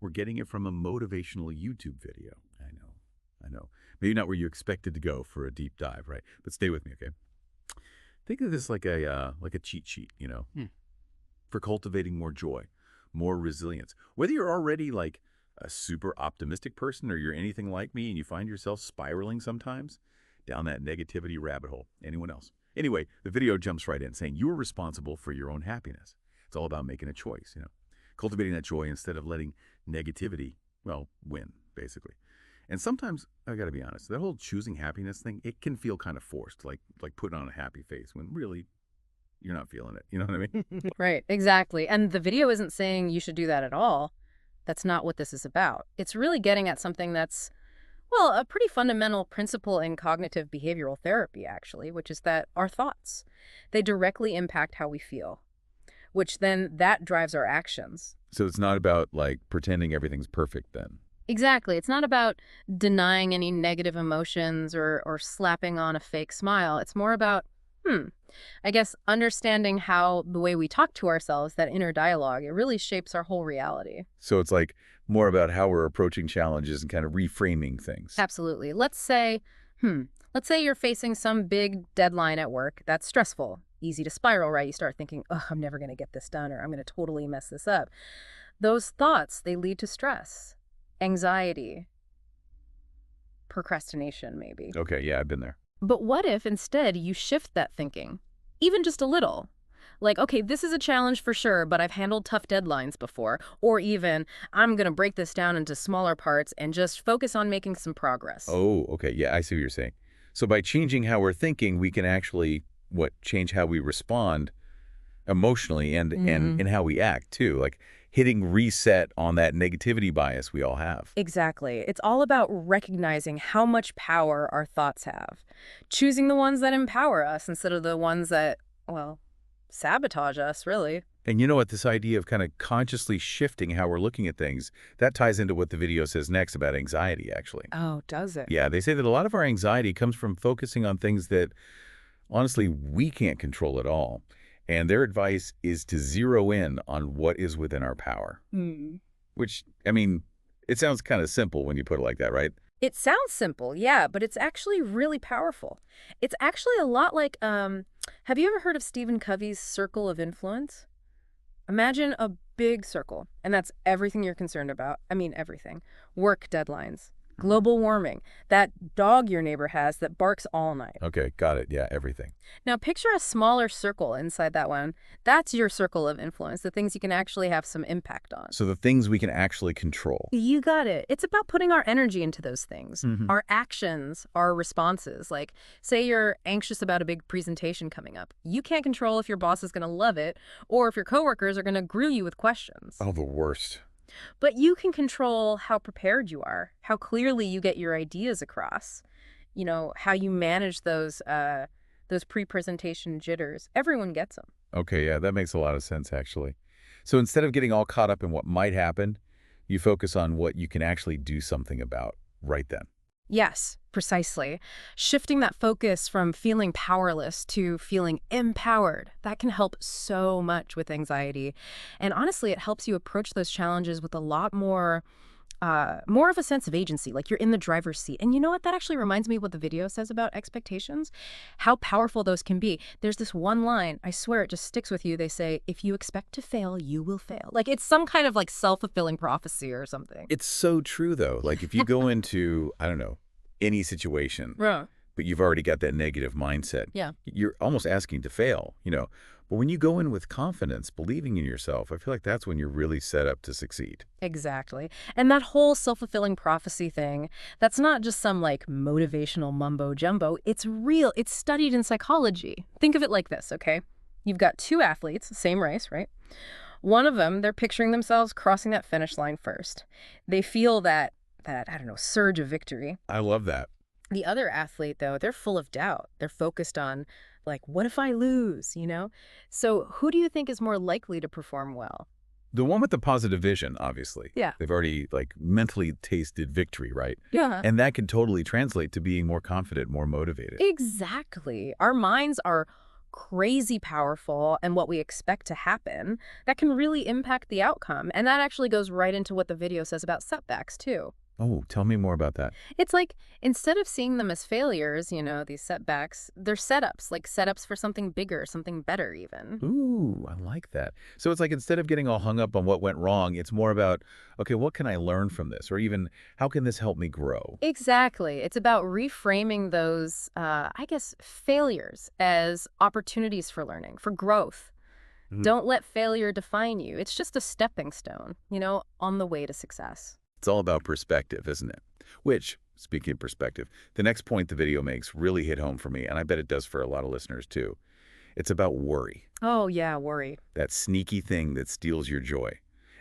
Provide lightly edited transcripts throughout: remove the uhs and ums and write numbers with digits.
we're getting it from a motivational YouTube video. I know. Maybe not where you expected to go for a deep dive, right? But stay with me, okay? Think of this like a cheat sheet, for cultivating more joy, more resilience. Whether you're already like a super optimistic person or you're anything like me and you find yourself spiraling sometimes down that negativity rabbit hole. Anyone else? Anyway, the video jumps right in saying you're responsible for your own happiness. It's all about making a choice, cultivating that joy instead of letting negativity, win, basically. And sometimes, I got to be honest, that whole choosing happiness thing, it can feel kind of forced, like putting on a happy face when really you're not feeling it. You know what I mean? Right, exactly. And the video isn't saying you should do that at all. That's not what this is about. It's really getting at something that's, well, a pretty fundamental principle in cognitive behavioral therapy, actually, which is that our thoughts, they directly impact how we feel, which then that drives our actions. So it's not about like pretending everything's perfect then. Exactly. It's not about denying any negative emotions or slapping on a fake smile. It's more about, I guess, understanding how the way we talk to ourselves, that inner dialogue, it really shapes our whole reality. So it's like more about how we're approaching challenges and kind of reframing things. Absolutely. Let's say you're facing some big deadline at work that's stressful, easy to spiral, right? You start thinking, oh, I'm never going to get this done, or I'm going to totally mess this up. Those thoughts, they lead to stress, anxiety, procrastination, maybe. Okay, yeah, I've been there. But what if instead you shift that thinking, even just a little? Like, okay, this is a challenge for sure, but I've handled tough deadlines before. Or even, I'm going to break this down into smaller parts and just focus on making some progress. Oh, okay, yeah, I see what you're saying. So by changing how we're thinking, we can actually, change how we respond emotionally and how we act too. Like hitting reset on that negativity bias we all have. Exactly. It's all about recognizing how much power our thoughts have. Choosing the ones that empower us instead of the ones that, well, sabotage us, really. And you know what? This idea of kind of consciously shifting how we're looking at things, that ties into what the video says next about anxiety, actually. Oh, does it? Yeah, they say that a lot of our anxiety comes from focusing on things that, honestly, we can't control at all. And their advice is to zero in on what is within our power. Which, I mean, it sounds kind of simple when you put it like that, right? It sounds simple, yeah, but it's actually really powerful. It's actually a lot like, have you ever heard of Stephen Covey's circle of influence? Imagine a big circle, and that's everything you're concerned about. I mean, everything. Work deadlines, global warming, that dog your neighbor has that barks all night. Okay, got it. Yeah, everything. Now, picture a smaller circle inside that one. That's your circle of influence, the things you can actually have some impact on. So the things we can actually control. You got it. It's about putting our energy into those things, our actions, our responses. Like, say you're anxious about a big presentation coming up. You can't control if your boss is going to love it or if your coworkers are going to grill you with questions. Oh, the worst. But you can control how prepared you are, how clearly you get your ideas across, how you manage those pre-presentation jitters. Everyone gets them. Okay, yeah, that makes a lot of sense, actually. So instead of getting all caught up in what might happen, you focus on what you can actually do something about right then. Yes, precisely. Shifting that focus from feeling powerless to feeling empowered, that can help so much with anxiety. And honestly, it helps you approach those challenges with a lot more of a sense of agency, like you're in the driver's seat. And you know what? That actually reminds me of what the video says about expectations, how powerful those can be. There's this one line, I swear it just sticks with you. They say, if you expect to fail, you will fail. Like it's some kind of like self-fulfilling prophecy or something. It's so true, though. Like if you go into, I don't know, any situation, Yeah. but you've already got that negative mindset, Yeah. you're almost asking to fail, But when you go in with confidence, believing in yourself, I feel like that's when you're really set up to succeed. Exactly. And that whole self-fulfilling prophecy thing, that's not just some like motivational mumbo jumbo. It's real. It's studied in psychology. Think of it like this, okay? You've got two athletes, same race, right? One of them, they're picturing themselves crossing that finish line first. They feel that I don't know, surge of victory. I love that. The other athlete, though, they're full of doubt. They're focused on, like, what if I lose, So who do you think is more likely to perform well? The one with the positive vision, obviously. Yeah. They've already, mentally tasted victory, right? Yeah. And that can totally translate to being more confident, more motivated. Exactly. Our minds are crazy powerful and what we expect to happen, that can really impact the outcome. And that actually goes right into what the video says about setbacks, too. Oh, tell me more about that. It's like, instead of seeing them as failures, these setbacks, they're setups, like setups for something bigger, something better even. Ooh, I like that. So it's like instead of getting all hung up on what went wrong, it's more about, okay, what can I learn from this? Or even, how can this help me grow? Exactly. It's about reframing those, I guess, failures as opportunities for learning, for growth. Mhm. Don't let failure define you. It's just a stepping stone, on the way to success. It's all about perspective, isn't it? Which, speaking of perspective, the next point the video makes really hit home for me, and I bet it does for a lot of listeners too. It's about worry, Oh, yeah, worry. that sneaky thing that steals your joy.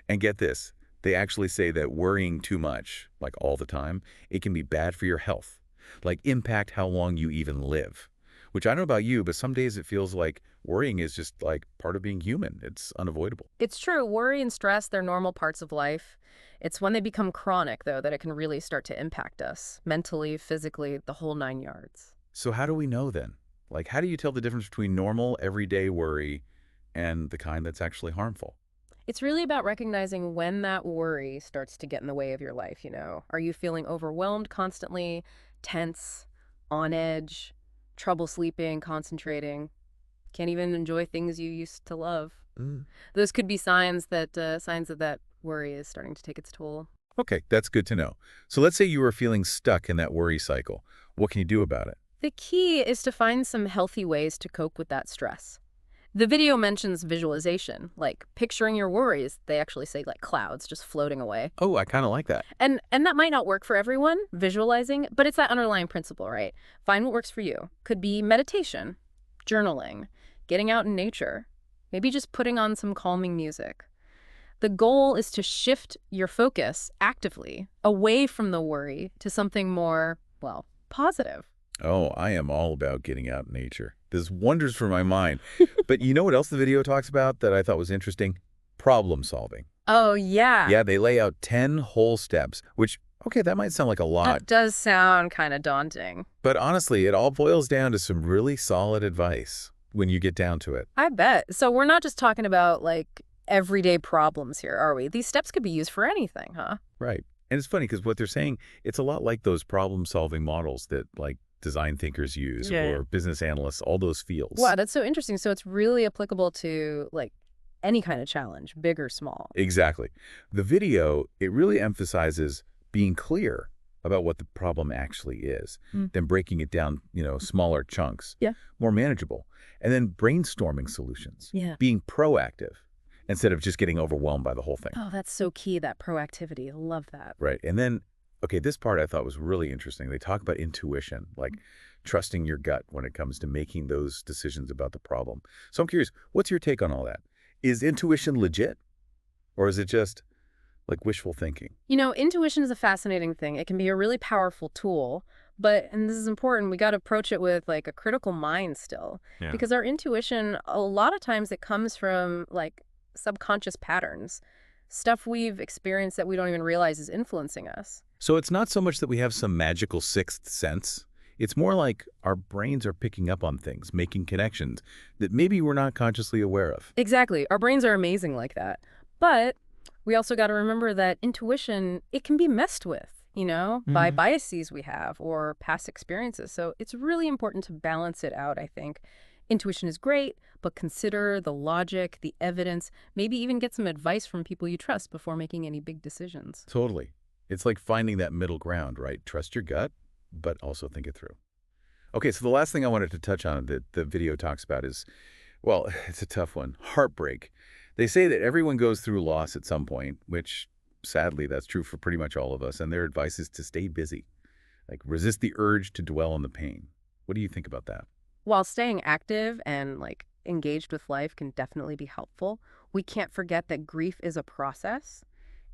And get this, they actually say that worrying too much, like all the time, it can be bad for your health, like impact how long you even live. Which I don't know about you, but some days it feels like worrying is just like part of being human. It's unavoidable. It's true. Worry and stress, they're normal parts of life. It's when they become chronic, though, that it can really start to impact us mentally, physically, the whole 9 yards. So how do we know then? Like, how do you tell the difference between normal, everyday worry and the kind that's actually harmful? It's really about recognizing when that worry starts to get in the way of your life. Are you feeling overwhelmed constantly, tense, on edge, trouble sleeping, concentrating, can't even enjoy things you used to love? Mm. Those could be signs that worry is starting to take its toll. Okay, that's good to know. So let's say you are feeling stuck in that worry cycle. What can you do about it? The key is to find some healthy ways to cope with that stress. The video mentions visualization, like picturing your worries. They actually say like clouds just floating away. Oh, I kind of like that. And that might not work for everyone, visualizing, but it's that underlying principle, right? Find what works for you. Could be meditation, journaling, getting out in nature, maybe just putting on some calming music. The goal is to shift your focus actively away from the worry to something more, well, positive. Oh, I am all about getting out in nature. Does wonders for my mind. But you know what else the video talks about that I thought was interesting? Problem solving. Oh, yeah. Yeah, they lay out 10 whole steps, which, okay, that might sound like a lot. That does sound kind of daunting. But honestly, it all boils down to some really solid advice when you get down to it. I bet. So we're not just talking about like everyday problems here, are we? These steps could be used for anything, huh? Right. And it's funny because what they're saying, it's a lot like those problem-solving models that like design thinkers use Yeah. or business analysts, all those fields. Wow, that's so interesting. So it's really applicable to like any kind of challenge, big or small. Exactly. The video, it really emphasizes being clear about what the problem actually is, Mm. then breaking it down, smaller chunks, Yeah. more manageable, and then brainstorming solutions, Yeah. being proactive instead of just getting overwhelmed by the whole thing. Oh, that's so key, that proactivity. I love that. Right. And then, okay, this part I thought was really interesting. They talk about intuition, like trusting your gut when it comes to making those decisions about the problem. So I'm curious, what's your take on all that? Is intuition legit? Or is it just like wishful thinking? Intuition is a fascinating thing. It can be a really powerful tool, but, and this is important, we got to approach it with like a critical mind still. Yeah. Because our intuition, a lot of times it comes from like subconscious patterns, stuff we've experienced that we don't even realize is influencing us. So it's not so much that we have some magical sixth sense. It's more like our brains are picking up on things, making connections that maybe we're not consciously aware of. Exactly. Our brains are amazing like that. But we also got to remember that intuition, it can be messed with, by biases we have or past experiences. So it's really important to balance it out, I think. Intuition is great, but consider the logic, the evidence, maybe even get some advice from people you trust before making any big decisions. Totally. It's like finding that middle ground, right? Trust your gut, but also think it through. Okay, so the last thing I wanted to touch on that the video talks about is, well, it's a tough one, heartbreak. They say that everyone goes through loss at some point, which sadly that's true for pretty much all of us, and their advice is to stay busy, like resist the urge to dwell on the pain. What do you think about that? While staying active and like engaged with life can definitely be helpful, we can't forget that grief is a process,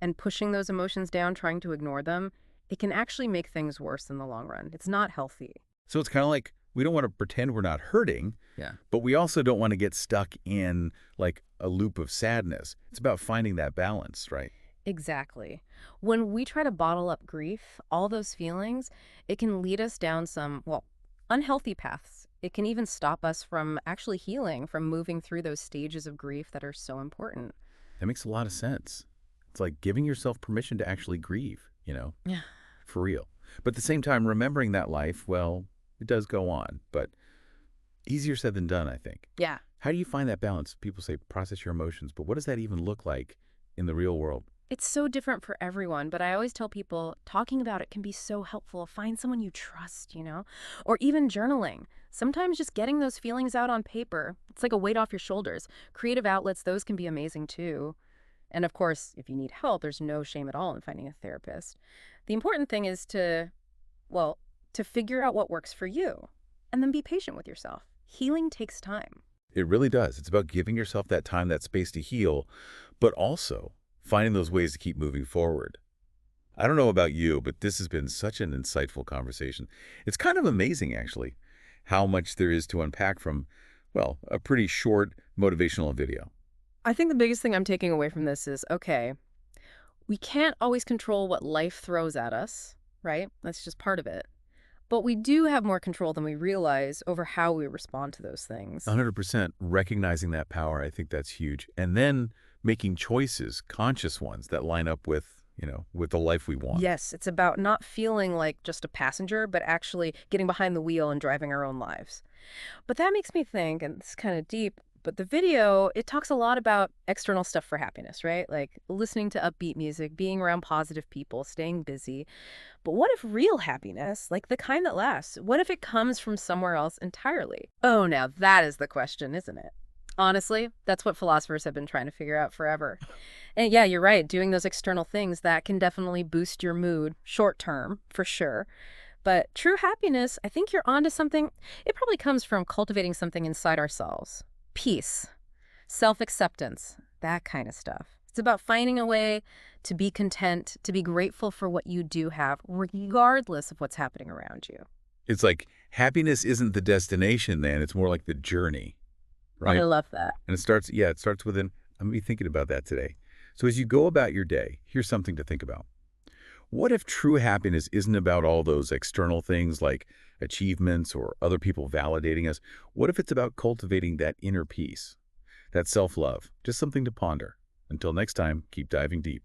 and pushing those emotions down, trying to ignore them, it can actually make things worse in the long run. It's not healthy. So it's kind of like we don't want to pretend we're not hurting, Yeah. but we also don't want to get stuck in like a loop of sadness. It's about finding that balance, right? Exactly. When we try to bottle up grief, all those feelings, it can lead us down some, well, unhealthy paths It can even stop us from actually healing, from moving through those stages of grief that are so important. That makes a lot of sense. It's like giving yourself permission to actually grieve, Yeah. for real. But at the same time, remembering that life, well, it does go on, but easier said than done, I think. Yeah. How do you find that balance? People say process your emotions, but what does that even look like in the real world? It's so different for everyone, but I always tell people talking about it can be so helpful. Find someone you trust, or even journaling. Sometimes just getting those feelings out on paper, it's like a weight off your shoulders. Creative outlets, those can be amazing too. And of course, if you need help, there's no shame at all in finding a therapist. The important thing is well, to figure out what works for you and then be patient with yourself. Healing takes time. It really does. It's about giving yourself that time, that space to heal, but also finding those ways to keep moving forward. I don't know about you, but this has been such an insightful conversation. It's kind of amazing, actually, how much there is to unpack from, well, a pretty short motivational video. I think the biggest thing I'm taking away from this is, okay, we can't always control what life throws at us, right? That's just part of it. But we do have more control than we realize over how we respond to those things. 100% recognizing that power, I think that's huge. And then making choices, conscious ones, that line up with, with the life we want. Yes, it's about not feeling like just a passenger, but actually getting behind the wheel and driving our own lives. But that makes me think, and it's kind of deep, but the video, it talks a lot about external stuff for happiness, right? Like listening to upbeat music, being around positive people, staying busy. But what if real happiness, like the kind that lasts, what if it comes from somewhere else entirely? Oh, now that is the question, isn't it? Honestly, that's what philosophers have been trying to figure out forever. And yeah, you're right, doing those external things, that can definitely boost your mood, short term, for sure. But true happiness, I think you're onto something. It probably comes from cultivating something inside ourselves. Peace, self-acceptance, that kind of stuff. It's about finding a way to be content, to be grateful for what you do have, regardless of what's happening around you. It's like happiness isn't the destination, then. It's more like the journey, I right? love that. And it starts within. I'm going to be thinking about that today. So as you go about your day, here's something to think about. What if true happiness isn't about all those external things like achievements or other people validating us? What if it's about cultivating that inner peace, that self-love? Just something to ponder. Until next time, keep diving deep.